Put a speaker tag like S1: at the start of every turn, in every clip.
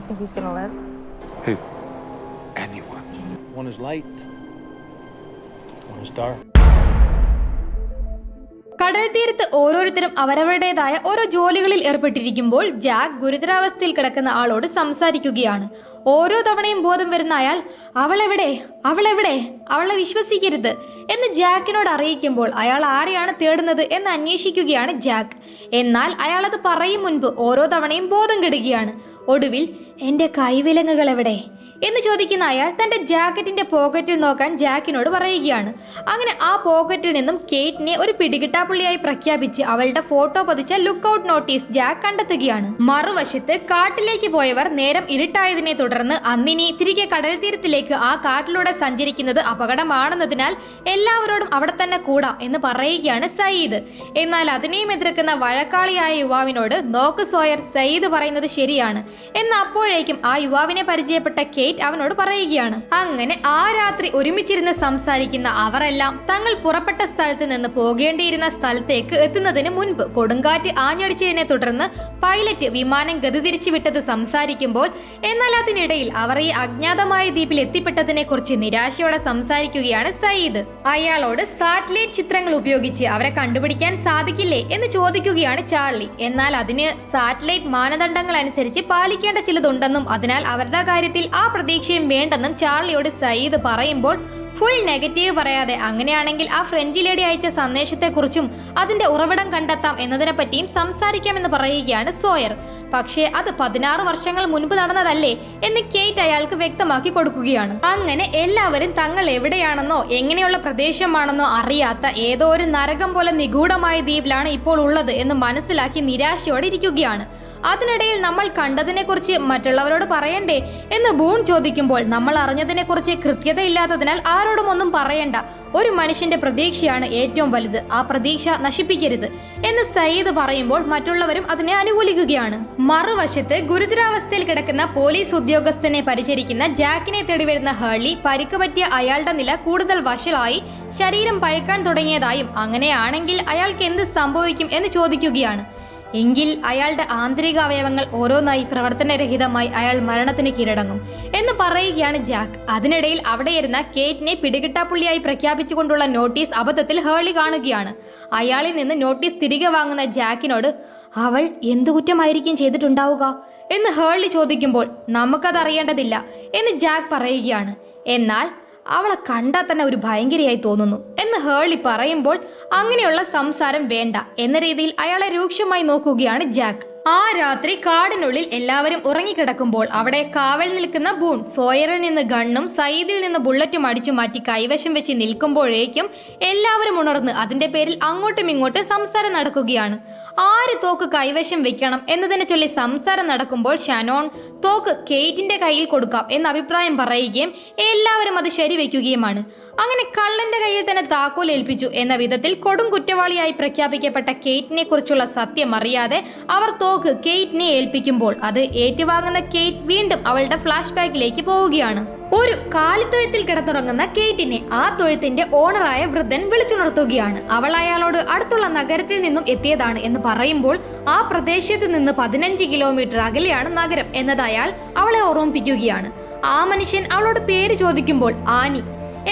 S1: think he's gonna live?
S2: Who? Anyone.
S3: One is light, one is dark.
S4: കടൽ തീരത്ത് ഓരോരുത്തരും അവരവരുടേതായ ഓരോ ജോലികളിൽ ഏർപ്പെട്ടിരിക്കുമ്പോൾ ജാക്ക് ഗുരുതരാവസ്ഥയിൽ കിടക്കുന്ന ആളോട് സംസാരിക്കുകയാണ്. ഓരോ തവണയും ബോധം വരുന്ന അയാൾ അവളെവിടെ അവളെ വിശ്വസിക്കരുത് എന്ന് ജാക്കിനോട് അറിയിക്കുമ്പോൾ അയാൾ ആരെയാണ് തേടുന്നത് എന്ന് അന്വേഷിക്കുകയാണ് ജാക്ക്. എന്നാൽ അയാൾ അത് പറയും മുൻപ് ഓരോ തവണയും ബോധം കെടുകയാണ്. ഒടുവിൽ എൻ്റെ കൈവിലങ്ങുകൾ എവിടെ എന്ന് ചോദിക്കുന്ന അയാൾ തൻ്റെ ജാക്കറ്റിന്റെ പോക്കറ്റിൽ നോക്കാൻ ജാക്കിനോട് പറയുകയാണ്. അങ്ങനെ ആ പോക്കറ്റിൽ നിന്നും കേറ്റിനെ ഒരു പിടികിട്ടാപ്പുള്ളിയായി പ്രഖ്യാപിച്ച് അവളുടെ ഫോട്ടോ പതിച്ച ലുക്കൌട്ട് നോട്ടീസ് ജാക്ക് കണ്ടെത്തുകയാണ്. മറുവശത്ത് കാട്ടിലേക്ക് പോയവർ നേരം ഇരുട്ടായതിനെ തുടർന്ന് അന്നിനി തിരികെ കടൽ തീരത്തിലേക്ക് ആ കാട്ടിലൂടെ സഞ്ചരിക്കുന്നത് അപകടമാണെന്നതിനാൽ എല്ലാവരോടും അവിടെ തന്നെ കൂടാം എന്ന് പറയുകയാണ് സയ്യിദ്. എന്നാൽ അതിനെയും എതിർക്കുന്ന വഴക്കാളിയായ യുവാവിനോട് നോക്ക് സോയർ, സയ്യിദ് പറയുന്നത് ശരിയാണ് എന്ന് അപ്പോഴേക്കും ആ യുവാവിനെ പരിചയപ്പെട്ട കേറ്റ് അവനോട് പറയുകയാണ്. അങ്ങനെ ആ രാത്രി ഒരുമിച്ചിരുന്ന് സംസാരിക്കുന്ന അവരെല്ലാം തങ്ങൾ പുറപ്പെട്ട സ്ഥലത്ത് നിന്ന് പോകേണ്ടിയിരുന്ന സ്ഥലത്തേക്ക് എത്തുന്നതിന് മുൻപ് കൊടുങ്കാറ്റ് ആഞ്ഞടിച്ചതിനെ തുടർന്ന് പൈലറ്റ് വിമാനം ഗതിതിരിച്ചു വിട്ടത് സംസാരിക്കുമ്പോൾ, എന്നാൽ അതിനിടയിൽ അവർ ഈ അജ്ഞാതമായ ദ്വീപിൽ എത്തിപ്പെട്ടതിനെ കുറിച്ച് നിരാശയോടെ സംസാരിക്കുകയാണ് സയ്യിദ്. അയാളോട് സാറ്റലൈറ്റ് ചിത്രങ്ങൾ ഉപയോഗിച്ച് അവരെ കണ്ടുപിടിക്കാൻ സാധിക്കില്ലേ എന്ന് ചോദിക്കുകയാണ് ചാർലി. എന്നാൽ അതിന് സാറ്റലൈറ്റ് മാനദണ്ഡങ്ങൾ അനുസരിച്ച് പാലിക്കേണ്ട ചിലതുണ്ടെന്നും അതിനാൽ അവരുടെ കാര്യത്തിൽ ആ പ്രതീക്ഷയും വേണ്ടെന്നും ചാർലിയോട് സയ്യിദ് പറയുമ്പോൾ, ഫുൾ നെഗറ്റീവ് പറയാതെ അങ്ങനെയാണെങ്കിൽ ആ ഫ്രഞ്ച് ലേഡി അയച്ച സന്ദേശത്തെക്കുറിച്ചും അതിന്റെ ഉറവിടം കണ്ടെത്താം എന്നതിനെ പറ്റിയും സംസാരിക്കാമെന്ന് പറയുകയാണ് സോയർ. പക്ഷേ അത് 16 വർഷങ്ങൾ മുൻപ് നടന്നതല്ലേ എന്ന് കേറ്റ് അയാൾക്ക് വ്യക്തമാക്കി കൊടുക്കുകയാണ്. അങ്ങനെ എല്ലാവരും തങ്ങൾ എവിടെയാണെന്നോ എങ്ങനെയുള്ള പ്രദേശമാണെന്നോ അറിയാത്ത ഏതോ ഒരു നരകം പോലെ നിഗൂഢമായ ദ്വീപിലാണ് ഇപ്പോൾ ഉള്ളത് എന്ന് മനസ്സിലാക്കി നിരാശയോടെ ഇരിക്കുകയാണ്. അതിനിടയിൽ നമ്മൾ കണ്ടതിനെ കുറിച്ച് മറ്റുള്ളവരോട് പറയണ്ടേ എന്ന് ബൂൺ ചോദിക്കുമ്പോൾ, നമ്മൾ അറിഞ്ഞതിനെ കുറിച്ച് കൃത്യതയില്ലാത്തതിനാൽ ആരോടും ഒന്നും പറയണ്ട. ഒരു മനുഷ്യന്റെ പ്രതീക്ഷയാണ് ഏറ്റവും വലുത്, ആ പ്രതീക്ഷ നശിപ്പിക്കരുത് എന്ന് സയ്യിദ് പറയുമ്പോൾ മറ്റുള്ളവരും അതിനെ അനുകൂലിക്കുകയാണ്. മറുവശത്ത് ഗുരുതരാവസ്ഥയിൽ കിടക്കുന്ന പോലീസ് ഉദ്യോഗസ്ഥനെ പരിചരിക്കുന്ന ജാക്കിനെ തേടി വരുന്ന ഹേർലി പരിക്ക് പറ്റിയ അയാളുടെ നില കൂടുതൽ വഷളായി ശരീരം പഴുക്കാൻ തുടങ്ങിയതായും അങ്ങനെയാണെങ്കിൽ അയാൾക്ക് എന്ത് സംഭവിക്കും എന്ന് ചോദിക്കുകയാണ്. എങ്കിൽ അയാളുടെ ആന്തരിക അവയവങ്ങൾ ഓരോന്നായി പ്രവർത്തനരഹിതമായി അയാൾ മരണത്തിന് കീഴടങ്ങും എന്ന് പറയുകയാണ് ജാക്ക്. അതിനിടയിൽ അവിടെയിരുന്ന കേറ്റിനെ പിടികിട്ടാപ്പുള്ളിയായി പ്രഖ്യാപിച്ചുകൊണ്ടുള്ള നോട്ടീസ് അബദ്ധത്തിൽ ഹേർലി കാണുകയാണ്. അയാളിൽ നിന്ന് നോട്ടീസ് തിരികെ വാങ്ങുന്ന ജാക്കിനോട് അവൾ എന്തു കുറ്റമായിരിക്കും ചെയ്തിട്ടുണ്ടാവുക എന്ന് ഹേർലി ചോദിക്കുമ്പോൾ, നമുക്കത് അറിയേണ്ടതില്ല എന്ന് ജാക്ക് പറയുകയാണ്. എന്നാൽ അവളെ കണ്ടാൽ തന്നെ ഒരു ഭയങ്കരിയായി തോന്നുന്നു എന്ന് ഹേർലി പറയുമ്പോൾ, അങ്ങനെയുള്ള സംസാരം വേണ്ട എന്ന രീതിയിൽ അയാളെ രൂക്ഷമായി നോക്കുകയാണ് ജാക്ക്. ആ രാത്രി കാടിനുള്ളിൽ എല്ലാവരും ഉറങ്ങിക്കിടക്കുമ്പോൾ അവിടെ കാവൽ നിൽക്കുന്ന ബൂൺ സോയറിൽ നിന്ന് ഗണ്ണും സയ്യിദിൽ നിന്ന് ബുള്ളറ്റും അടിച്ചു മാറ്റി കൈവശം വെച്ച് നിൽക്കുമ്പോഴേക്കും എല്ലാവരും ഉണർന്ന് അതിന്റെ പേരിൽ അങ്ങോട്ടും ഇങ്ങോട്ടും സംസാരം നടക്കുകയാണ്. ആര് തോക്ക് കൈവശം വെക്കണം എന്നതിനെ ചൊല്ലി സംസാരം നടക്കുമ്പോൾ ഷനോൺ തോക്ക് കേറ്റിന്റെ കയ്യിൽ കൊടുക്കാം എന്ന അഭിപ്രായം പറയുകയും എല്ലാവരും അത് ശരിവെക്കുകയുമാണ്. അങ്ങനെ കള്ളന്റെ കയ്യിൽ തന്നെ താക്കോൽ ഏൽപ്പിച്ചു എന്ന വിധത്തിൽ കൊടും കുറ്റവാളിയായി പ്രഖ്യാപിക്കപ്പെട്ട കേറ്റിനെ കുറിച്ചുള്ള സത്യം അറിയാതെ അവർ തോക്ക് കേറ്റിനെ ഏൽപ്പിക്കുമ്പോൾ അത് ഏറ്റുവാങ്ങുന്ന കേറ്റ് വീണ്ടും അവളുടെ ഫ്ലാഷ് ബാക്കിലേക്ക് പോവുകയാണ്. ഒരു കാലിത്തൊഴുത്തിൽ കിടന്നുറങ്ങുന്ന കേറ്റിനെ ആ തൊഴുത്തിന്റെ ഓണറായ വൃദ്ധൻ വിളിച്ചുണർത്തുകയാണ്. അവൾ അയാളോട് അടുത്തുള്ള നഗരത്തിൽ നിന്നും എത്തിയതാണ് എന്ന് പറയുമ്പോൾ ആ പ്രദേശത്ത് നിന്ന് 15 കിലോമീറ്റർ അകലെയാണ് നഗരം എന്നത് അയാൾ അവളെ ഓർമ്മിപ്പിക്കുകയാണ്. ആ മനുഷ്യൻ അവളോട് പേര് ചോദിക്കുമ്പോൾ ആനി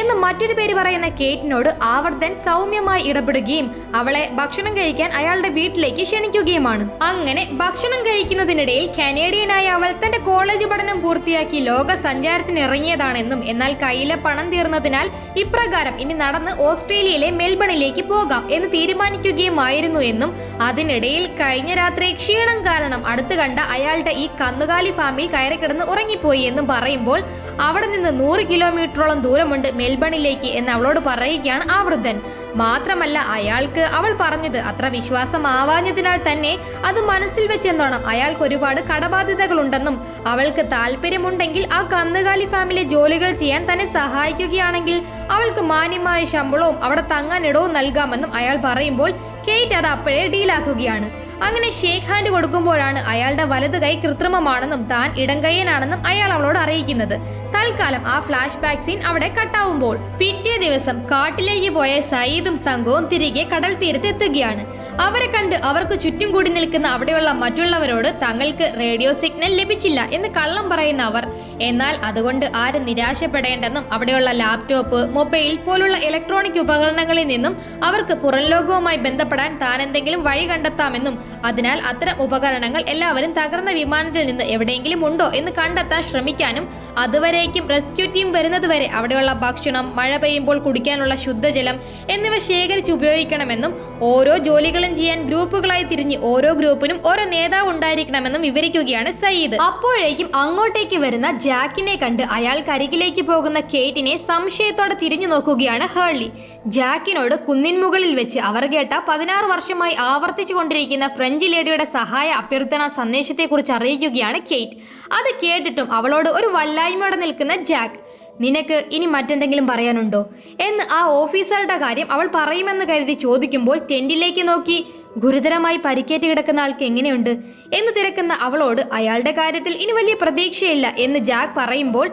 S4: എന്ന് മറ്റൊരു പേര് പറയുന്ന കേറ്റിനോട് ആവർത്തൻ സൗമ്യമായി ഇടപെടുകയും അവളെ ഭക്ഷണം കഴിക്കാൻ അയാളുടെ വീട്ടിലേക്ക് ക്ഷണിക്കുകയുമാണ്. അങ്ങനെ ഭക്ഷണം കഴിക്കുന്നതിനിടയിൽ കനേഡിയനായ അവൾ തന്റെ കോളേജ് പഠനം പൂർത്തിയാക്കി ലോക സഞ്ചാരത്തിന് ഇറങ്ങിയതാണെന്നും എന്നാൽ കയ്യിലെ പണം തീർന്നതിനാൽ ഇപ്രകാരം ഇനി നടന്ന് ഓസ്ട്രേലിയയിലെ മെൽബണിലേക്ക് പോകാം എന്ന് തീരുമാനിക്കുകയുമായിരുന്നു എന്നും അതിനിടയിൽ കഴിഞ്ഞ രാത്രി ക്ഷീണം കാരണം അടുത്ത് കണ്ട അയാളുടെ ഈ കന്നുകാലി ഫാമിൽ കയറി കിടന്ന് ഉറങ്ങിപ്പോയി എന്നും പറയുമ്പോൾ, അവിടെ നിന്ന് 100 കിലോമീറ്ററോളം ദൂരമുണ്ട് മെൽബണിലേക്ക് എന്ന് അവളോട് പറയുകയാണ് ആ വൃദ്ധൻ. മാത്രമല്ല അയാൾക്ക് അവൾ പറഞ്ഞത് അത്ര വിശ്വാസമാവാഞ്ഞതിനാൽ തന്നെ അത് മനസ്സിൽ വെച്ചെന്നോണം അയാൾക്ക് ഒരുപാട് കടബാധ്യതകളുണ്ടെന്നും അവൾക്ക് താല്പര്യമുണ്ടെങ്കിൽ ആ കന്നുകാലി ഫാമിലെ ജോലികൾ ചെയ്യാൻ തന്നെ സഹായിക്കുകയാണെങ്കിൽ അവൾക്ക് മാന്യമായ ശമ്പളവും അവിടെ തങ്ങാൻ ഇടവും നൽകാമെന്നും അയാൾ പറയുമ്പോൾ കേറ്റ് അത് അപ്പോഴേ ഡീലാക്കുകയാണ്. അങ്ങനെ ഷേക്ക് ഹാൻഡ് കൊടുക്കുമ്പോഴാണ് അയാളുടെ വലത് കൈ കൃത്രിമമാണെന്നും താൻ ഇടംകൈയനാണെന്നും അയാൾ അവളോട് അറിയിക്കുന്നത്. തൽക്കാലം ആ ഫ്ലാഷ് ബാക്ക് സീൻ അവിടെ കട്ടാവുമ്പോൾ പിറ്റേ ദിവസം കാട്ടിലേക്ക് പോയ സയ്യിദും സംഘവും തിരികെ കടൽ തീരത്ത് എത്തുകയാണ്. അവരെ കണ്ട് അവർക്ക് ചുറ്റും കൂടി നിൽക്കുന്ന അവിടെയുള്ള മറ്റുള്ളവരോട് തങ്ങൾക്ക് റേഡിയോ സിഗ്നൽ ലഭിച്ചില്ല എന്ന് കള്ളം പറയുന്ന അവർ, എന്നാൽ അതുകൊണ്ട് ആരും നിരാശപ്പെടേണ്ടെന്നും അവിടെയുള്ള ലാപ്ടോപ്പ്, മൊബൈൽ പോലുള്ള ഇലക്ട്രോണിക് ഉപകരണങ്ങളിൽ നിന്നും അവർക്ക് പുറം ലോകവുമായി ബന്ധപ്പെടാൻ താൻ എന്തെങ്കിലും വഴി കണ്ടെത്താമെന്നും അതിനാൽ അത്തരം ഉപകരണങ്ങൾ എല്ലാവരും തകർന്ന വിമാനത്തിൽ നിന്ന് എവിടെയെങ്കിലും ഉണ്ടോ എന്ന് കണ്ടെത്താൻ ശ്രമിക്കാനും അതുവരേക്കും റെസ്ക്യൂ ടീം വരുന്നത് വരെ അവിടെയുള്ള ഭക്ഷണം, മഴ പെയ്യുമ്പോൾ കുടിക്കാനുള്ള ശുദ്ധജലം എന്നിവ ശേഖരിച്ച് ഉപയോഗിക്കണമെന്നും ഓരോ ജോലികളും ചെയ്യാൻ ഗ്രൂപ്പുകളായി തിരിഞ്ഞ് ഓരോ ഗ്രൂപ്പിനും ഓരോ നേതാവ് ഉണ്ടായിരിക്കണമെന്നും വിവരിക്കുകയാണ് സയ്യിദ്. അപ്പോഴേക്കും അങ്ങോട്ടേക്ക് വരുന്ന ജാക്കിനെ കണ്ട് അയാൾക്കരികിലേക്ക് പോകുന്ന കേറ്റിനെ സംശയത്തോടെ തിരിഞ്ഞു നോക്കുകയാണ് ഹേർലി. ജാക്കിനോട് കുന്നിൻ മുകളിൽ വെച്ച് അവർ കേട്ട 16 വർഷമായി ആവർത്തിച്ചു കൊണ്ടിരിക്കുന്ന ഫ്രഞ്ച് ലേഡിയുടെ സഹായ അഭ്യർത്ഥന സന്ദേശത്തെക്കുറിച്ച് അറിയിക്കുകയാണ് കേറ്റ്. അത് കേട്ടിട്ടും അവളോട് ഒരു വല്ലായ്മയോടെ നിൽക്കുന്ന ജാക്ക്, നിനക്ക് ഇനി മറ്റെന്തെങ്കിലും പറയാനുണ്ടോ എന്ന് ആ ഓഫീസറുടെ കാര്യം അവൾ പറയുമെന്ന് കരുതി ചോദിക്കുമ്പോൾ ടെന്റിലേക്ക് നോക്കി ഗുരുതരമായി പരിക്കേറ്റ് കിടക്കുന്ന ആൾക്ക് എങ്ങനെയുണ്ട് എന്ന് തിരക്കുന്ന അവളോട് അയാളുടെ കാര്യത്തിൽ ഇനി വലിയ പ്രതീക്ഷയില്ല എന്ന് ജാക്ക് പറയുമ്പോൾ,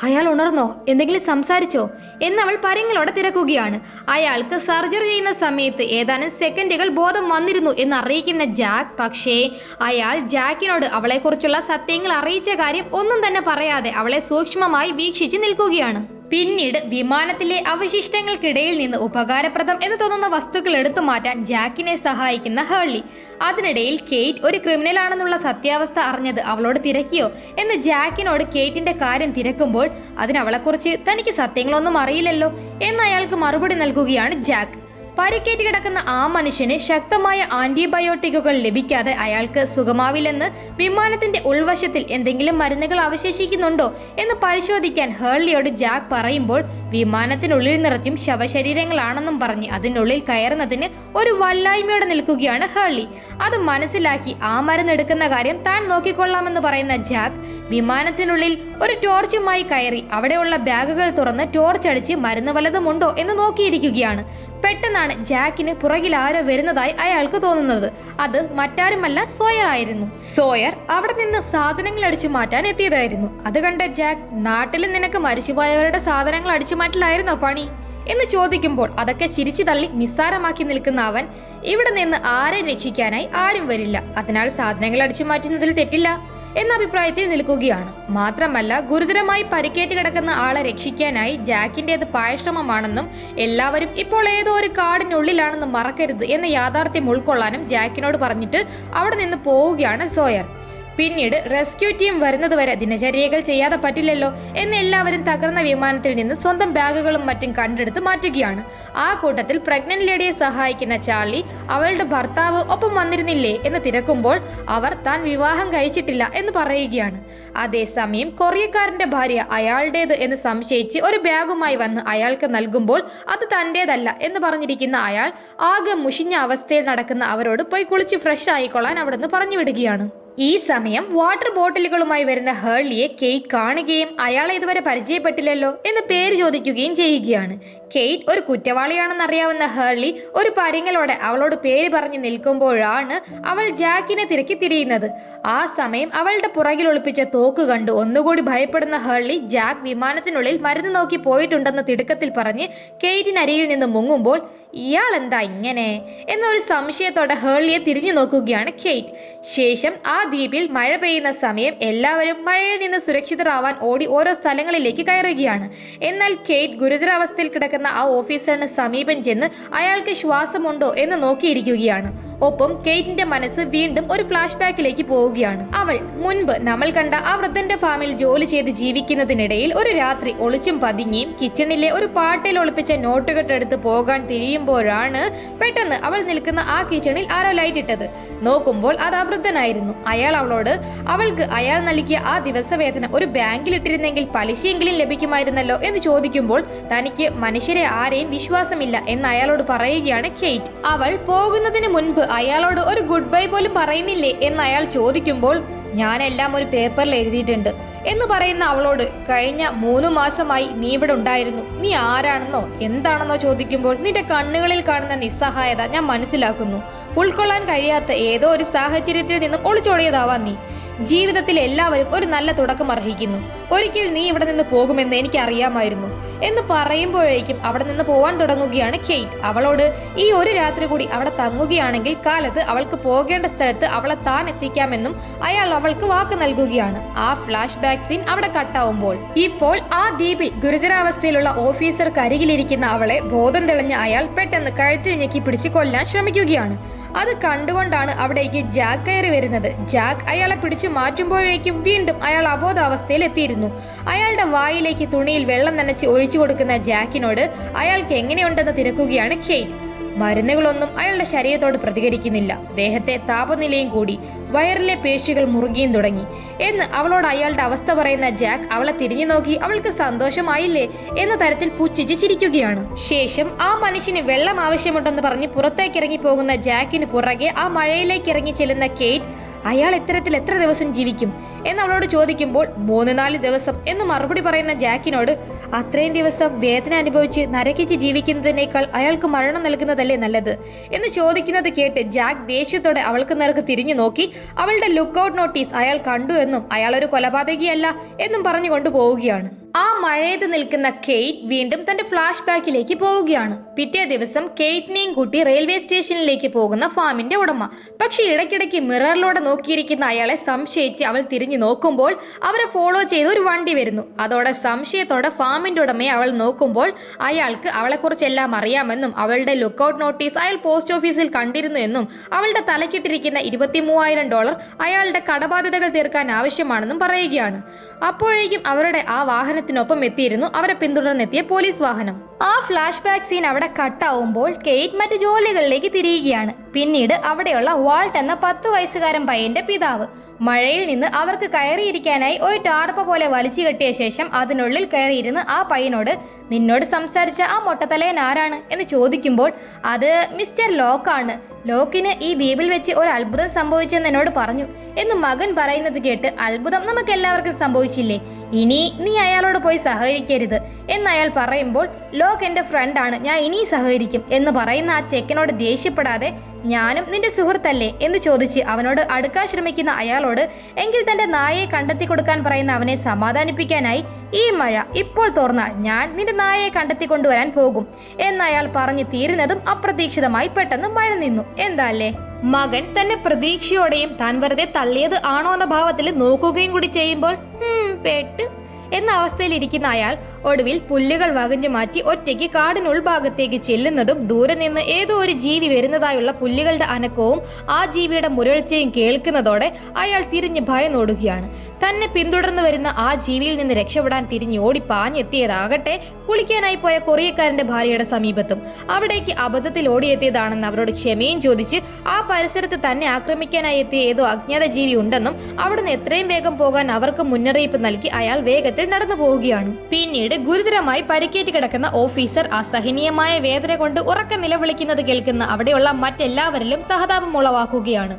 S4: അയാൾ ഉണർന്നോ, എന്തെങ്കിലും സംസാരിച്ചോ എന്നവൾ പരങ്ങളോടെ തിരക്കുകയാണ്. അയാൾക്ക് സർജറി ചെയ്യുന്ന സമയത്ത് ഏതാനും സെക്കൻഡുകൾ ബോധം വന്നിരുന്നു എന്ന് അറിയിക്കുന്ന ജാക്ക്, പക്ഷേ അയാൾ ജാക്കിനോട് അവളെക്കുറിച്ചുള്ള സത്യങ്ങൾ അറിയിച്ച കാര്യം ഒന്നും തന്നെ പറയാതെ അവളെ സൂക്ഷ്മമായി വീക്ഷിച്ച് നിൽക്കുകയാണ്. പിന്നീട് വിമാനത്തിലെ അവശിഷ്ടങ്ങൾക്കിടയിൽ നിന്ന് ഉപകാരപ്രദം എന്ന് തോന്നുന്ന വസ്തുക്കൾ എടുത്തു മാറ്റാൻ ജാക്കിനെ സഹായിക്കുന്ന ഹേർലി. അതിനിടയിൽ കേറ്റ് ഒരു ക്രിമിനലാണെന്നുള്ള സത്യാവസ്ഥ അറിഞ്ഞത് അവളോട് തിരക്കിയോ എന്ന് ജാക്കിനോട് കേറ്റിന്റെ കാര്യം തിരക്കുമ്പോൾ, അതിനവളെക്കുറിച്ച് തനിക്ക് സത്യങ്ങളൊന്നും അറിയില്ലല്ലോ എന്ന് അയാൾക്ക് മറുപടി നൽകുകയാണ് ജാക്ക്. പരിക്കേറ്റ് കിടക്കുന്ന ആ മനുഷ്യന് ശക്തമായ ആന്റിബയോട്ടിക്കുകൾ ലഭിക്കാതെ അയാൾക്ക് സുഖമാവില്ലെന്ന് വിമാനത്തിന്റെ ഉൾവശത്തിൽ എന്തെങ്കിലും മരുന്നുകൾ അവശേഷിക്കുന്നുണ്ടോ എന്ന് പരിശോധിക്കാൻ ഹേർലിയോട് ജാക്ക് പറയുമ്പോൾ, വിമാനത്തിനുള്ളിൽ നിറച്ചും ശവശരീരങ്ങളാണെന്നും പറഞ്ഞ് അതിനുള്ളിൽ കയറുന്നതിന് ഒരു വല്ലായ്മയോടെ നിൽക്കുകയാണ് ഹേർലി. അത് മനസ്സിലാക്കി ആ മരുന്നെടുക്കുന്ന കാര്യം താൻ നോക്കിക്കൊള്ളാമെന്ന് പറയുന്ന ജാക്ക് വിമാനത്തിനുള്ളിൽ ഒരു ടോർച്ചുമായി കയറി അവിടെയുള്ള ബാഗുകൾ തുറന്ന് ടോർച്ച് അടിച്ച് മരുന്ന് വല്ലതുമുണ്ടോ എന്ന് നോക്കിയിരിക്കുകയാണ്. പെട്ടെന്നാണ് ജാക്കിന് പുറകിൽ ആരോ വരുന്നതായി അയാൾക്ക് തോന്നുന്നത്. അത് മറ്റാരുമല്ല, സോയർ ആയിരുന്നു. സോയർ അവിടെ നിന്ന് സാധനങ്ങൾ അടിച്ചു മാറ്റാൻ എത്തിയതായിരുന്നു. അത് കണ്ട ജാക്ക്, നാട്ടിൽ നിനക്ക് മരിച്ചുപോയവരുടെ സാധനങ്ങൾ അടിച്ചു മാറ്റലായിരുന്നോ പണി എന്ന് ചോദിക്കുമ്പോൾ അതൊക്കെ ചിരിച്ചു തള്ളി നിസ്സാരമാക്കി നിൽക്കുന്ന അവൻ, ഇവിടെ നിന്ന് ആരെ രക്ഷിക്കാനായി ആരും വരില്ല, അതിനാൽ സാധനങ്ങൾ അടിച്ചു മാറ്റുന്നതിൽ തെറ്റില്ല എന്ന അഭിപ്രായത്തിൽ നിൽക്കുകയാണ്. മാത്രമല്ല, ഗുരുതരമായി പരിക്കേറ്റ് കിടക്കുന്ന ആളെ രക്ഷിക്കാനായി ജാക്കിൻ്റേത് പായശ്രമമാണെന്നും എല്ലാവരും ഇപ്പോൾ ഏതോ ഒരു കാടിനുള്ളിലാണെന്ന് മറക്കരുത് എന്ന യാഥാർത്ഥ്യം ഉൾക്കൊള്ളാനും ജാക്കിനോട് പറഞ്ഞിട്ട് അവിടെ നിന്ന് പോവുകയാണ് സോയർ. പിന്നീട് റെസ്ക്യൂ ടീം വരുന്നതുവരെ ദിനചര്യകൾ ചെയ്യാതെ പറ്റില്ലല്ലോ എന്ന് എല്ലാവരും തകർന്ന വിമാനത്തിൽ നിന്ന് സ്വന്തം ബാഗുകളും മറ്റും കണ്ടെടുത്ത് മാറ്റുകയാണ്. ആ കൂട്ടത്തിൽ പ്രഗ്നന്റ് ലേഡിയെ സഹായിക്കുന്ന ചാർലി അവളുടെ ഭർത്താവ് ഒപ്പം വന്നിരുന്നില്ലേ എന്ന് തിരക്കുമ്പോൾ അവർ താൻ വിവാഹം കഴിച്ചിട്ടില്ല എന്ന് പറയുകയാണ്. അതേസമയം കൊറിയക്കാരന്റെ ഭാര്യ അയാളുടേത് എന്ന് സംശയിച്ച് ഒരു ബാഗുമായി വന്ന് അയാൾക്ക് നൽകുമ്പോൾ അത് തൻ്റേതല്ല എന്ന് പറഞ്ഞിരിക്കുന്ന അയാൾ ആകെ മുഷിഞ്ഞ അവസ്ഥയിൽ നടക്കുന്ന അവരോട് പോയി കുളിച്ച് ഫ്രഷ് ആയിക്കൊള്ളാൻ അവിടുന്ന് പറഞ്ഞു വിടുകയാണ്. ഈ സമയം വാട്ടർ ബോട്ടിലുകളുമായി വരുന്ന ഹേർലിയെ കെയ്റ്റ് കാണുകയും അയാളെ ഇതുവരെ പരിചയപ്പെട്ടില്ലല്ലോ എന്ന് പേര് ചോദിക്കുകയും ചെയ്യുകയാണ്. കെയ്റ്റ് ഒരു കുറ്റവാളിയാണെന്നറിയാവുന്ന ഹേർലി ഒരു പരിങ്ങലോടെ അവളോട് പേര് പറഞ്ഞു നിൽക്കുമ്പോഴാണ് അവൾ ജാക്കിനെ തിരക്കി തിരിയുന്നത്. ആ സമയം അവളുടെ പുറകിൽ ഒളിപ്പിച്ച തോക്ക് കണ്ട് ഒന്നുകൂടി ഭയപ്പെടുന്ന ഹേർലി ജാക്ക് വിമാനത്തിനുള്ളിൽ മരുന്ന് നോക്കി പോയിട്ടുണ്ടെന്ന തിടുക്കത്തിൽ പറഞ്ഞ് കെയ്റ്റിനരികിൽ നിന്ന് മുങ്ങുമ്പോൾ, ഇയാൾ എന്താ ഇങ്ങനെ എന്നൊരു സംശയത്തോടെ ഹേർലിയെ തിരിഞ്ഞു നോക്കുകയാണ് കെയ്റ്റ്. ശേഷം ആ ദ്വീപിൽ മഴ പെയ്യുന്ന സമയം എല്ലാവരും മഴയിൽ നിന്ന് സുരക്ഷിതരാവാൻ ഓടി ഓരോ സ്ഥലങ്ങളിലേക്ക് കയറുകയാണ്. എന്നാൽ കെയ്റ്റ് ഗുരുതരാവസ്ഥയിൽ കിടക്കുന്ന ആ ഓഫീസറിന് സമീപം ചെന്ന് അയാൾക്ക് ശ്വാസമുണ്ടോ എന്ന് നോക്കിയിരിക്കുകയാണ്. ഒപ്പം കെയ്റ്റിന്റെ മനസ്സ് വീണ്ടും ഒരു ഫ്ലാഷ് ബാക്കിലേക്ക് പോവുകയാണ്. അവൾ മുൻപ് നമ്മൾ കണ്ട ആ വൃദ്ധന്റെ ഫാമിൽ ജോലി ചെയ്ത് ജീവിക്കുന്നതിനിടയിൽ ഒരു രാത്രി ഒളിച്ചും പതുങ്ങിയും കിച്ചണിലെ ഒരു പാട്ടയിൽ ഒളിപ്പിച്ച നോട്ടുകെട്ടെടുത്ത് പോകാൻ തിരിയുമ്പോഴാണ് പെട്ടെന്ന് അവൾ നിൽക്കുന്ന ആ കിച്ചണിൽ ആരോ ലൈറ്റ് ഇട്ടത്. നോക്കുമ്പോൾ അത് ആ വൃദ്ധനായിരുന്നു. അയാൾ അവളോട് അവൾക്ക് അയാൾ നൽകിയ ആ ദിവസവേതനം ഒരു ബാങ്കിൽ ഇട്ടിരുന്നെങ്കിൽ പലിശയെങ്കിലും ലഭിക്കുമായിരുന്നല്ലോ എന്ന് ചോദിക്കുമ്പോൾ തനിക്ക് മനുഷ്യരെ ആരെയും വിശ്വാസമില്ല എന്ന് അയാളോട് പറയുകയാണ് കെയ്റ്റ്. അവൾ പോകുന്നതിന് മുൻപ് അയാളോട് ഒരു ഗുഡ് ബൈ പോലും പറയുന്നില്ലേ എന്ന് അയാൾ ചോദിക്കുമ്പോൾ, ഞാനെല്ലാം ഒരു പേപ്പറിൽ എഴുതിയിട്ടുണ്ട് എന്ന് പറയുന്ന അവളോട്, കഴിഞ്ഞ 3 മാസമായി നീ ഇവിടെ ഉണ്ടായിരുന്നു, നീ ആരാണെന്നോ എന്താണെന്നോ ചോദിക്കുമ്പോൾ നിന്റെ കണ്ണുകളിൽ കാണുന്ന നിസ്സഹായത ഞാൻ മനസ്സിലാക്കുന്നു. ഉൾക്കൊള്ളാൻ കഴിയാത്ത ഏതോ ഒരു സാഹചര്യത്തിൽ നിന്നും ഒളിച്ചോടിയതാവാൻ നീ. ജീവിതത്തിൽ എല്ലാവരും ഒരു നല്ല തുടക്കം അർഹിക്കുന്നു. ഒരിക്കൽ നീ ഇവിടെ നിന്ന് പോകുമെന്ന് എനിക്ക് അറിയാമായിരുന്നു എന്ന് പറയുമ്പോഴേക്കും അവിടെ നിന്ന് പോവാൻ തുടങ്ങുകയാണ് കെയ്റ്റ്. അവളോട് ഈ ഒരു രാത്രി കൂടി അവിടെ തങ്ങുകയാണെങ്കിൽ കാലത്ത് അവൾക്ക് പോകേണ്ട സ്ഥലത്ത് അവളെ താൻ എത്തിക്കാമെന്നും അയാൾ അവൾക്ക് വാക്ക് നൽകുകയാണ്. ആ ഫ്ലാഷ് ബാക്ക് സീൻ അവിടെ കട്ടാവുമ്പോൾ ഇപ്പോൾ ആ ദ്വീപിൽ ഗുരുതരാവസ്ഥയിലുള്ള ഓഫീസർക്ക് അരികിലിരിക്കുന്ന അവളെ ബോധം തെളിഞ്ഞ അയാൾ പെട്ടെന്ന് കഴുത്തിൽ ഞെക്കി പിടിച്ച് കൊല്ലാൻ ശ്രമിക്കുകയാണ്. അത് കണ്ടുകൊണ്ടാണ് അവിടേക്ക് ജാക്ക് കയറി വരുന്നത്. ജാക്ക് അയാളെ പിടിച്ചു മാറ്റുമ്പോഴേക്കും വീണ്ടും അയാൾ അബോധാവസ്ഥയിൽ എത്തിയിരുന്നു. അയാളുടെ വായിലേക്ക് തുണിയിൽ വെള്ളം നനച്ച് ഒഴിച്ചു കൊടുക്കുന്ന ജാക്കിനോട് അയാൾക്ക് എങ്ങനെയുണ്ടെന്ന് തിരക്കുകയാണ് കെയ്റ്റ്. മരുന്നുകളൊന്നും അയാളുടെ ശരീരത്തോട് പ്രതികരിക്കുന്നില്ല. ദേഹത്തെ താപനിലയും കൂടി, വയറിലെ പേശികൾ മുറുകിയും തുടങ്ങി എന്ന് അവളോട് അയാളുടെ അവസ്ഥ പറയുന്ന ജാക്ക് അവളെ തിരിഞ്ഞു നോക്കി അവൾക്ക് സന്തോഷമായില്ലേ എന്ന തരത്തിൽ പുച്ഛിച്ച് ചിരിക്കുകയാണ്. ശേഷം ആ മനുഷ്യന് വെള്ളം ആവശ്യമുണ്ടെന്ന് പറഞ്ഞ് പുറത്തേക്ക് ഇറങ്ങി പോകുന്ന ജാക്കിന് പുറകെ ആ മഴയിലേക്ക് ഇറങ്ങി ചെല്ലുന്ന കെയ്റ്റ് അയാൾ ഇത്തരത്തിൽ എത്ര ദിവസം ജീവിക്കും എന്ന് അവളോട് ചോദിക്കുമ്പോൾ 3-4 ദിവസം എന്ന് മറുപടി പറയുന്ന ജാക്കിനോട് അത്രയും ദിവസം വേദന അനുഭവിച്ച് നരകിച്ച് ജീവിക്കുന്നതിനേക്കാൾ അയാൾക്ക് മരണം നൽകുന്നതല്ലേ നല്ലത് എന്ന് ചോദിക്കുന്നത് കേട്ട് ജാക്ക് ദേഷ്യത്തോടെ അവൾക്ക് നേർക്ക് തിരിഞ്ഞു നോക്കി അവളുടെ ലുക്കൌട്ട് നോട്ടീസ് അയാൾ കണ്ടു എന്നും അയാൾ ഒരു കൊലപാതകിയല്ല എന്നും പറഞ്ഞു കൊണ്ടുപോവുകയാണ്. ആ മഴയത്ത് നിൽക്കുന്ന കെയ്റ്റ് വീണ്ടും തന്റെ ഫ്ലാഷ് ബാക്കിലേക്ക് പോവുകയാണ്. പിറ്റേ ദിവസം കെയ്റ്റിനെയും കൂട്ടി റെയിൽവേ സ്റ്റേഷനിലേക്ക് പോകുന്ന ഫാമിന്റെ ഉടമ. പക്ഷെ ഇടയ്ക്കിടയ്ക്ക് മിററിലൂടെ നോക്കിയിരിക്കുന്ന അയാളെ സംശയിച്ച് അവൾ തിരിഞ്ഞു നോക്കുമ്പോൾ അവരെ ഫോളോ ചെയ്ത് ഒരു വണ്ടി വരുന്നു. അതോടെ സംശയത്തോടെ ഫാമിന്റെ ഉടമയെ അവൾ നോക്കുമ്പോൾ അയാൾക്ക് അവളെക്കുറിച്ചെല്ലാം അറിയാമെന്നും അവളുടെ ലുക്കൌട്ട് നോട്ടീസ് അയാൾ പോസ്റ്റ് ഓഫീസിൽ കണ്ടിരുന്നു എന്നും അവളുടെ തലക്കിട്ടിരിക്കുന്ന $23,000 അയാളുടെ കടബാധ്യതകൾ തീർക്കാൻ ആവശ്യമാണെന്നും പറയുകയാണ്. അപ്പോഴേക്കും അവരുടെ ആ വാഹനത്തിനൊപ്പം എത്തിയിരുന്നു അവരെ പിന്തുടർന്നെത്തിയ പോലീസ് വാഹനം. ആ ഫ്ലാഷ് ബാക്ക് സീൻ അവിടെ കട്ടാവുമ്പോൾ കെയ്റ്റ് മറ്റു ജോലികളിലേക്ക് തിരിയുകയാണ്. പിന്നീട് അവിടെയുള്ള വാൾട്ട് എന്ന 10 വയസ്സുകാരൻ പയ്യന്റെ പിതാവ് മഴയിൽ നിന്ന് അവർക്ക് കയറിയിരിക്കാനായി ഒരു ടാർപ്പ പോലെ വലിച്ചു കെട്ടിയ ശേഷം അതിനുള്ളിൽ കയറിയിരുന്ന് ആ പയ്യനോട് നിന്നോട് സംസാരിച്ച ആ മൊട്ടത്തലയൻ ആരാണ് എന്ന് ചോദിക്കുമ്പോൾ അത് മിസ്റ്റർ ലോക്കാണ്. ലോക്കിന് ഈ ദ്വീപിൽ വെച്ച് ഒരു അത്ഭുതം സംഭവിച്ചെന്ന് എന്നോട് പറഞ്ഞു എന്ന് മകൻ പറയുന്നത് കേട്ട് അത്ഭുതം നമുക്ക് എല്ലാവർക്കും സംഭവിച്ചില്ലേ, ഇനി നീ അയാളോട് പോയി സഹകരിക്കരുത് എന്ന് അയാൾ പറയുമ്പോൾ ലോക്ക് എൻ്റെ ഫ്രണ്ടാണ്, ഞാൻ ഇനിയും സഹകരിക്കും എന്ന് പറയുന്ന ആ ചെക്കനോട് ദേഷ്യപ്പെടാതെ ഞാനും നിന്റെ സുഹൃത്തല്ലേ എന്ന് ചോദിച്ച് അവനോട് അടുക്കാൻ ശ്രമിക്കുന്ന അയാളോട് എങ്കിൽ തന്റെ നായയെ കണ്ടെത്തി കൊടുക്കാൻ പറയുന്ന അവനെ സമാധാനിപ്പിക്കാനായി ഈ മഴ ഇപ്പോൾ തോർന്നാൽ ഞാൻ നിന്റെ നായയെ കണ്ടെത്തി കൊണ്ടുവരാൻ പോകും എന്ന് അയാൾ പറഞ്ഞു തീരുന്നതും അപ്രതീക്ഷിതമായി പെട്ടെന്ന് മഴ നിന്നു. എന്താ അല്ലേ? മകൻ തന്നെ പ്രതീക്ഷയോടെയും താൻ വെറുതെ തള്ളിയത് ആണോ എന്ന ഭാവത്തിൽ നോക്കുകയും കൂടി ചെയ്യുമ്പോൾ പെട്ട് എന്ന അവസ്ഥയിലിരിക്കുന്ന അയാൾ ഒടുവിൽ പുല്ലുകൾ വകഞ്ഞു മാറ്റി ഒറ്റയ്ക്ക് കാടിന് ഉൾഭാഗത്തേക്ക് ചെല്ലുന്നതും ദൂരെ നിന്ന് ഏതോ ഒരു ജീവി വരുന്നതായുള്ള പുല്ലുകളുടെ അനക്കവും ആ ജീവിയുടെ മുരൾച്ചയും കേൾക്കുന്നതോടെ അയാൾ തിരിഞ്ഞ് ഭയന്നോടുകയാണ്. തന്നെ പിന്തുടർന്നു വരുന്ന ആ ജീവിയിൽ നിന്ന് രക്ഷപ്പെടാൻ തിരിഞ്ഞ് ഓടി പാഞ്ഞെത്തിയതാകട്ടെ കുളിക്കാനായി പോയ കൊറിയക്കാരന്റെ ഭാര്യയുടെ സമീപത്തും. അവിടേക്ക് അബദ്ധത്തിൽ ഓടിയെത്തിയതാണെന്ന് അവരോട് ക്ഷമയും ചോദിച്ച് ആ പരിസരത്ത് തന്നെ ആക്രമിക്കാനായി എത്തിയ ഏതോ അജ്ഞാത ജീവി ഉണ്ടെന്നും അവിടുന്ന് എത്രയും വേഗം പോകാൻ അവർക്ക് മുന്നറിയിപ്പ് നൽകി അയാൾ വേഗത്തിൽ നടന്നു പോവുകയാണ്. പിന്നീട് ഗുരുതരമായി പരിക്കേറ്റ് കിടക്കുന്ന ഓഫീസർ അസഹനീയമായ വേദന കൊണ്ട് ഉറക്കം നിലവിളിക്കുന്നത് കേൾക്കുന്ന അവിടെയുള്ള മറ്റെല്ലാവരിലും സഹതാപം ഉളവാക്കുകയാണ്.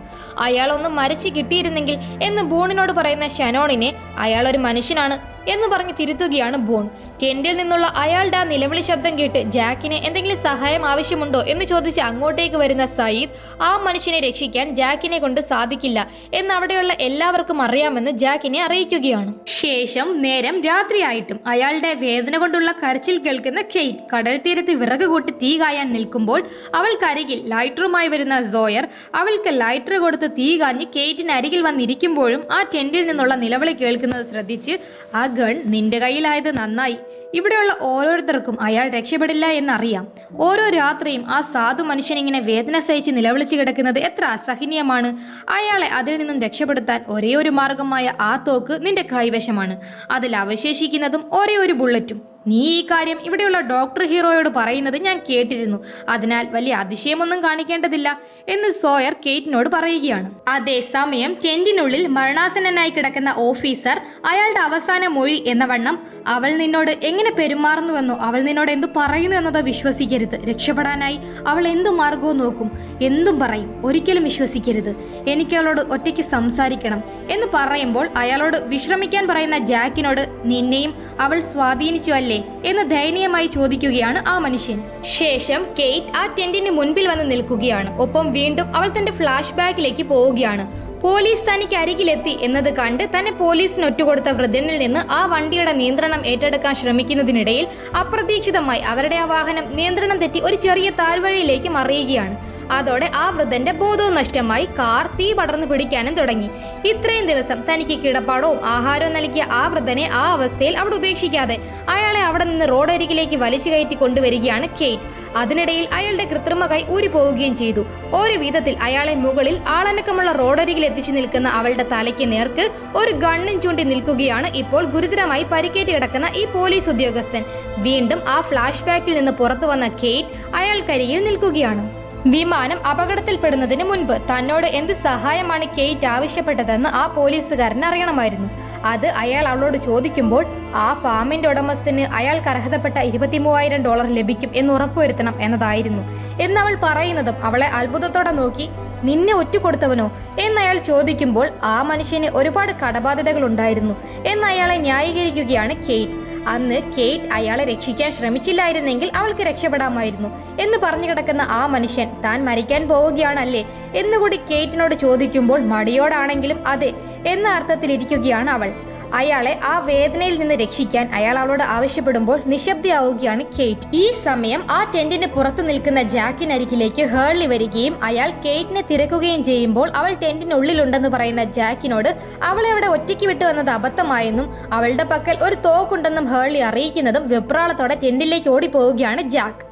S4: അയാളൊന്നും മരിച്ചു കിട്ടിയിരുന്നെങ്കിൽ എന്ന് ബോണിനോട് പറയുന്ന ഷനോണിനെ അയാൾ ഒരു മനുഷ്യനാണ് എന്ന് പറഞ്ഞ് തിരുത്തുകയാണ് ബോൺ. ടെന്റിൽ നിന്നുള്ള അയാളുടെ ആ നിലവിളി ശബ്ദം കേട്ട് ജാക്കിന് എന്തെങ്കിലും സഹായം ആവശ്യമുണ്ടോ എന്ന് ചോദിച്ച് അങ്ങോട്ടേക്ക് വരുന്ന സയ്യിദ് ആ മനുഷ്യനെ രക്ഷിക്കാൻ ജാക്കിനെ കൊണ്ട് സാധിക്കില്ല എന്ന് അവിടെയുള്ള എല്ലാവർക്കും അറിയാമെന്ന് ജാക്കിനെ അറിയിക്കുകയാണ്. ശേഷം നേരം രാത്രിയായിട്ടും അയാളുടെ വേദന കൊണ്ടുള്ള കരച്ചിൽ കേൾക്കുന്ന കെയ്റ്റ് കടൽ തീരത്ത് വിറക് കൂട്ടി തീ കായാൻ നിൽക്കുമ്പോൾ അവൾക്കരികിൽ ലൈറ്ററുമായി വരുന്ന സോയർ അവൾക്ക് ലൈറ്റർ കൊടുത്ത് തീ കാഞ്ഞ് കെയ്റ്റിന് അരികിൽ വന്നിരിക്കുമ്പോഴും ആ ടെന്റിൽ നിന്നുള്ള നിലവിളി കേൾക്കുന്നത് ശ്രദ്ധിച്ച് ആ ഗൺ നിന്റെ കയ്യിലായത് നന്നായി, ഇവിടെയുള്ള ഓരോരുത്തർക്കും അയാൾ രക്ഷപ്പെടില്ല എന്നറിയാം. ഓരോ രാത്രിയും ആ സാധു മനുഷ്യനിങ്ങനെ വേദന സഹിച്ച് നിലവിളിച്ച് കിടക്കുന്നത് എത്ര അസഹനീയമാണ്. അയാളെ അതിൽ നിന്നും രക്ഷപ്പെടുത്താൻ ഒരേ ഒരു മാർഗമായ ആ തോക്ക് നിന്റെ കൈവശമാണ്. അതിൽ അവശേഷിക്കുന്നതും ഒരേ ഒരു ബുള്ളറ്റും. നീ ഈ കാര്യം ഇവിടെയുള്ള ഡോക്ടർ ഹീറോയോട് പറയുന്നത് ഞാൻ കേട്ടിരുന്നു, അതിനാൽ വലിയ അതിശയമൊന്നും കാണിക്കേണ്ടതില്ല എന്ന് സോയർ കെയ്റ്റിനോട് പറയുകയാണ്. അതേസമയം ടെന്റിനുള്ളിൽ മരണാസന്നനായി കിടക്കുന്ന ഓഫീസർ അയാളുടെ അവസാന മൊഴി എന്ന വണ്ണം അവൾ നിന്നോട് എങ്ങനെ പെരുമാറുന്നുവെന്നോ അവൾ നിന്നോട് എന്തു പറയുന്നു എന്നതോ വിശ്വസിക്കരുത്. രക്ഷപ്പെടാനായി അവൾ എന്തു മാർഗവും നോക്കും, എന്തും പറയും, ഒരിക്കലും വിശ്വസിക്കരുത്. എനിക്ക് അവളോട് ഒറ്റയ്ക്ക് സംസാരിക്കണം എന്ന് പറയുമ്പോൾ അയാളോട് വിശ്രമിക്കാൻ പറയുന്ന ജാക്കിനോട് നിന്നെയും അവൾ സ്വാധീനിച്ചു അല്ലേ അല്ലേ എന്ന് ദയനീയമായി ചോദിക്കുകയാണ് ആ മനുഷ്യൻ. ശേഷം കെയ്റ്റ് ആ ടെന്റിന് മുൻപിൽ വന്ന് നിൽക്കുകയാണ്. ഒപ്പം വീണ്ടും അവൾ തന്റെ ഫ്ലാഷ് ബാക്കിലേക്ക് പോവുകയാണ്. പോലീസ് തനിക്ക് അരികിലെത്തി എന്നത് കണ്ട് തന്നെ പോലീസിന് ഒറ്റുകൊടുത്ത വൃദ്ധനിൽ നിന്ന് ആ വണ്ടിയുടെ നിയന്ത്രണം ഏറ്റെടുക്കാൻ ശ്രമിക്കുന്നതിനിടയിൽ അപ്രതീക്ഷിതമായി അവരുടെ ആ വാഹനം നിയന്ത്രണം തെറ്റി ഒരു ചെറിയ താഴ്വഴിയിലേക്ക് മറിയുകയാണ്. അതോടെ ആ വൃദ്ധന്റെ ബോധവും നഷ്ടമായി. കാർ തീ പടർന്നു പിടിക്കാനും തുടങ്ങി. ഇത്രയും ദിവസം തനിക്ക് കിടപ്പാടവും ആഹാരവും നൽകിയ ആ വൃദ്ധനെ ആ അവസ്ഥയിൽ അവിടെ ഉപേക്ഷിക്കാതെ അയാളെ അവിടെ നിന്ന് റോഡരികിലേക്ക് വലിച്ചു കയറ്റി കൊണ്ടുവരികയാണ് കെയ്റ്റ്. അതിനിടയിൽ അയാളുടെ കൃത്രിമ കൈ ഊരിപ്പോവുകയും ചെയ്തു. ഒരു വിധത്തിൽ അയാളെ മുകളിൽ ആളനക്കമുള്ള റോഡരികിൽ എത്തിച്ചു നിൽക്കുന്ന അവളുടെ തലയ്ക്ക് നേർക്ക് ഒരു ഗണ്ണും ചൂണ്ടി നിൽക്കുകയാണ് ഇപ്പോൾ ഗുരുതരമായി പരിക്കേറ്റ് കിടക്കുന്ന ഈ പോലീസ് ഉദ്യോഗസ്ഥൻ. വീണ്ടും ആ ഫ്ലാഷ് ബാക്കിൽ നിന്ന് പുറത്തു വന്ന കെയ്റ്റ് അയാൾക്കരികിൽ നിൽക്കുകയാണ്. വിമാനം അപകടത്തിൽപ്പെടുന്നതിന് മുൻപ് തന്നോട് എന്ത് സഹായമാണ് കെയ്റ്റ് ആവശ്യപ്പെട്ടതെന്ന് ആ പോലീസുകാരന് അറിയണമായിരുന്നു. അത് അയാൾ അവളോട് ചോദിക്കുമ്പോൾ ആ ഫാമിന്റെ ഉടമസ്ഥന് അയാൾക്ക് അർഹതപ്പെട്ട $23,000 ലഭിക്കും എന്ന് ഉറപ്പുവരുത്തണം എന്നതായിരുന്നു. എന്നവൾ പറയുന്നതും അവളെ അത്ഭുതത്തോടെ നോക്കി, നിന്നെ ഒറ്റുകൊടുത്തവനോ എന്നയാൾ ചോദിക്കുമ്പോൾ ആ മനുഷ്യന് ഒരുപാട് കടബാധ്യതകൾ ഉണ്ടായിരുന്നു എന്ന് അയാളെ ന്യായീകരിക്കുകയാണ് കെയ്റ്റ്. അന്ന് കെയ്റ്റ് അയാളെ രക്ഷിക്കാൻ ശ്രമിച്ചില്ലായിരുന്നെങ്കിൽ അവൾക്ക് രക്ഷപ്പെടാമായിരുന്നു എന്ന് പറഞ്ഞു കിടക്കുന്ന ആ മനുഷ്യൻ താൻ മരിക്കാൻ പോവുകയാണല്ലേ എന്നുകൂടി കെയ്റ്റിനോട് ചോദിക്കുമ്പോൾ മടിയോടാണെങ്കിലും അതെ എന്ന അർത്ഥത്തിലിരിക്കുകയാണ് അവൾ. അയാളെ ആ വേദനയിൽ നിന്ന് രക്ഷിക്കാൻ അയാൾ അവളോട് ആവശ്യപ്പെടുമ്പോൾ നിശബ്ദയാവുകയാണ് കെയ്റ്റ്. ഈ സമയം ആ ടെന്റിന് പുറത്തു നിൽക്കുന്ന ജാക്കിനരികിലേക്ക് ഹേർലി വരികയും അയാൾ കെയ്റ്റിനെ തിരക്കുകയും ചെയ്യുമ്പോൾ അവൾ ടെന്റിനുള്ളിലുണ്ടെന്ന് പറയുന്ന ജാക്കിനോട് അവളെ അവിടെ ഒറ്റയ്ക്ക് വിട്ടു വന്നത് അബദ്ധമായെന്നും അവളുടെ പക്കൽ ഒരു തോക്കുണ്ടെന്നും ഹേർലി അറിയിക്കുന്നതും വെപ്രാളത്തോടെ ടെന്റിലേക്ക് ഓടിപ്പോവുകയാണ് ജാക്ക്.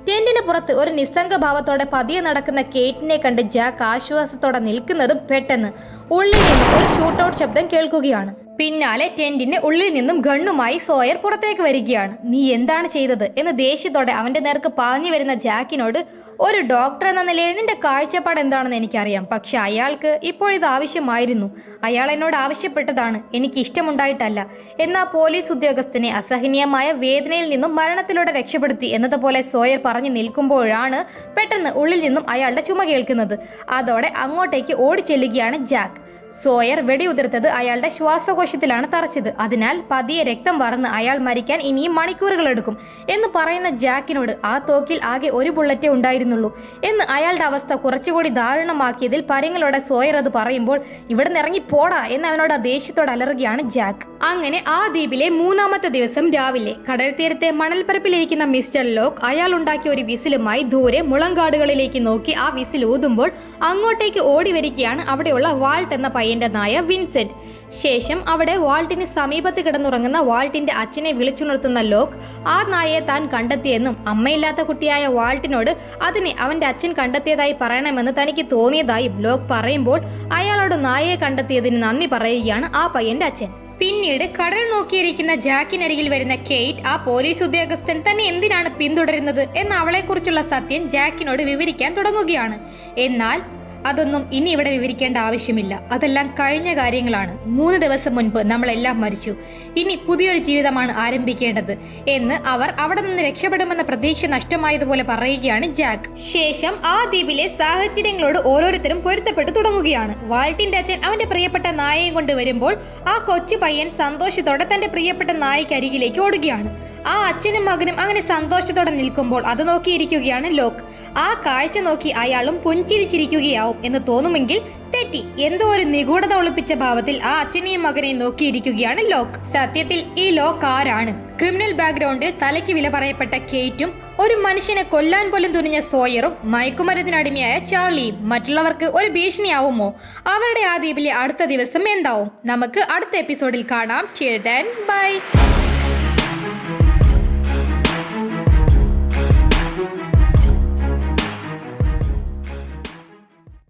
S4: ടെന്റിന് പുറത്ത് ഒരു നിസ്സംഗ ഭാവത്തോടെ പതിയെ നടക്കുന്ന കെയ്റ്റിനെ കണ്ട് ജാക്ക് ആശ്വാസത്തോടെ നിൽക്കുന്നതും പെട്ടെന്ന് ഉള്ളിൽ നിന്ന് ഒരു ഷൂട്ടൌട്ട് ശബ്ദം കേൾക്കുകയാണ്. പിന്നാലെ ടെന്റിന് ഉള്ളിൽ നിന്നും ഗണ്ണുമായി സോയർ പുറത്തേക്ക് വരികയാണ്. നീ എന്താണ് ചെയ്തത് എന്ന് ദേഷ്യത്തോടെ അവന്റെ നേർക്ക് പാഞ്ഞു വരുന്ന ജാക്കിനോട്, ഒരു ഡോക്ടർ എന്ന നിലയിൽ നിന്റെ കാഴ്ചപ്പാട് എന്താണെന്ന് എനിക്കറിയാം, പക്ഷെ അയാൾക്ക് ഇപ്പോഴിത് ആവശ്യമായിരുന്നു. അയാൾ എന്നോട് ആവശ്യപ്പെട്ടതാണ്, എനിക്ക് ഇഷ്ടമുണ്ടായിട്ടല്ല. എന്നാൽ പോലീസ് ഉദ്യോഗസ്ഥനെ അസഹനീയമായ വേദനയിൽ നിന്നും മരണത്തിലൂടെ രക്ഷപ്പെടുത്തി എന്നതുപോലെ സോയർ പറഞ്ഞു നിൽക്കുമ്പോഴാണ് പെട്ടെന്ന് ഉള്ളിൽ നിന്നും അയാളുടെ ചുമ കേൾക്കുന്നത്. അതോടെ അങ്ങോട്ടേക്ക് ഓടിച്ചെല്ലുകയാണ് ജാക്ക്. സോയർ വെടിയുതിർത്തത് അയാളുടെ ശ്വാസകോശത്തിലാണ് തറച്ചത്. അതിനാൽ പതിയെ രക്തം വാർന്ന് അയാൾ മരിക്കാൻ ഇനിയും മണിക്കൂറുകൾ എടുക്കും എന്ന് പറയുന്ന ജാക്കിനോട് ആ തോക്കിൽ ആകെ ഒരു ബുള്ളറ്റേ ഉണ്ടായിരുന്നുള്ളൂ എന്ന് അയാളുടെ അവസ്ഥ കുറച്ചുകൂടി ദാരുണമാക്കിയതിൽ പരങ്ങളോടെ സോയർ അത് പറയുമ്പോൾ ഇവിടെ നിന്ന് ഇറങ്ങി പോടാ എന്ന് അവനോട് ദേഷ്യത്തോടെ അലറുകയാണ് ജാക്ക്. അങ്ങനെ ആ ദ്വീപിലെ 3-ാമത്തെ ദിവസം രാവിലെ കടൽ തീരത്തെ മണൽപ്പരപ്പിലിരിക്കുന്ന മിസ്റ്റർ ലോക്ക് അയാൾ ഉണ്ടാക്കിയ ഒരു വിസിലുമായി ദൂരെ മുളങ്കാടുകളിലേക്ക് നോക്കി ആ വിസിൽ ഊതുമ്പോൾ അങ്ങോട്ടേക്ക് ഓടി വരികയാണ് അവിടെയുള്ള വാൾട്ട് എന്ന പയ്യന്റെ നായ വിൻസെന്റ്. ശേഷം അവിടെ വാൾട്ടിന് സമീപത്ത് കിടന്നുറങ്ങുന്ന വാൾട്ടിന്റെ അച്ഛനെ വിളിച്ചുണർത്തുന്ന ലോക്ക് ആ നായയെ താൻ കണ്ടെത്തിയെന്നും അമ്മയില്ലാത്ത കുട്ടിയായ വാൾട്ടിനോട് അതിനെ അവന്റെ അച്ഛൻ കണ്ടെത്തിയതായി പറയണമെന്ന് തനിക്ക് തോന്നിയതായും ലോക്ക് പറയുമ്പോൾ അയാളോട് നായയെ കണ്ടെത്തിയതിന് നന്ദി പറയുകയാണ് ആ പയ്യന്റെ അച്ഛൻ. പിന്നീട് കടൽ നോക്കിയിരിക്കുന്ന ജാക്കിനരികിൽ വരുന്ന കെയ്റ്റ് ആ പോലീസ് ഉദ്യോഗസ്ഥൻ തന്നെ എന്തിനാണ് പിന്തുടരുന്നത് എന്ന അവളെക്കുറിച്ചുള്ള സത്യം ജാക്കിനോട് വിവരിക്കാൻ തുടങ്ങുകയാണ്. എന്നാൽ അതൊന്നും ഇനി ഇവിടെ വിവരിക്കേണ്ട ആവശ്യമില്ല, അതെല്ലാം കഴിഞ്ഞ കാര്യങ്ങളാണ്. 3 ദിവസം മുൻപ് നമ്മളെല്ലാം മരിച്ചു, ഇനി പുതിയൊരു ജീവിതമാണ് ആരംഭിക്കേണ്ടത് എന്ന് അവർ അവിടെ നിന്ന് രക്ഷപ്പെടുമെന്ന പ്രതീക്ഷ നഷ്ടമായതുപോലെ പറയുകയാണ് ജാക്ക്. ശേഷം ആ ദ്വീപിലെ സാഹചര്യങ്ങളോട് ഓരോരുത്തരും പൊരുത്തപ്പെട്ടു തുടങ്ങുകയാണ്. വാൾട്ടിന്റെ അച്ഛൻ അവന്റെ പ്രിയപ്പെട്ട നായയെ കൊണ്ട് വരുമ്പോൾ ആ കൊച്ചു പയ്യൻ സന്തോഷത്തോടെ തന്റെ പ്രിയപ്പെട്ട നായയ്ക്ക് അരികിലേക്ക് ഓടുകയാണ്. ആ അച്ഛനും മകനും അങ്ങനെ സന്തോഷത്തോടെ നിൽക്കുമ്പോൾ അത് നോക്കിയിരിക്കുകയാണ് ലോക്ക്. ആ കാഴ്ച നോക്കി അയാളും പുഞ്ചിരിച്ചിരിക്കുകയാവും എന്ന് തോന്നുമെങ്കിൽ തെറ്റി. എന്തോ ഒരു നിഗൂഢത ഒളിപ്പിച്ച ഭാവത്തിൽ ആ അച്ഛനെയും മകനെയും നോക്കിയിരിക്കുകയാണ് ലോക്ക്. സത്യത്തിൽ ഈ ലോക്ക് ആരാണ്? ക്രിമിനൽ ബാക്ക്ഗ്രൗണ്ടിൽ തലയ്ക്ക് വില പറയപ്പെട്ട കെയ്റ്റും ഒരു മനുഷ്യനെ കൊല്ലാൻ പോലും തുനിഞ്ഞ സോയറും മയക്കുമരുന്നിനടിമയായ ചാർലിയും മറ്റുള്ളവർക്ക് ഒരു ഭീഷണിയാവുമോ? അവരുടെ ആ ദ്വീപിലെ അടുത്ത ദിവസം എന്താവും? നമുക്ക് അടുത്ത എപ്പിസോഡിൽ കാണാം. Till then, bye.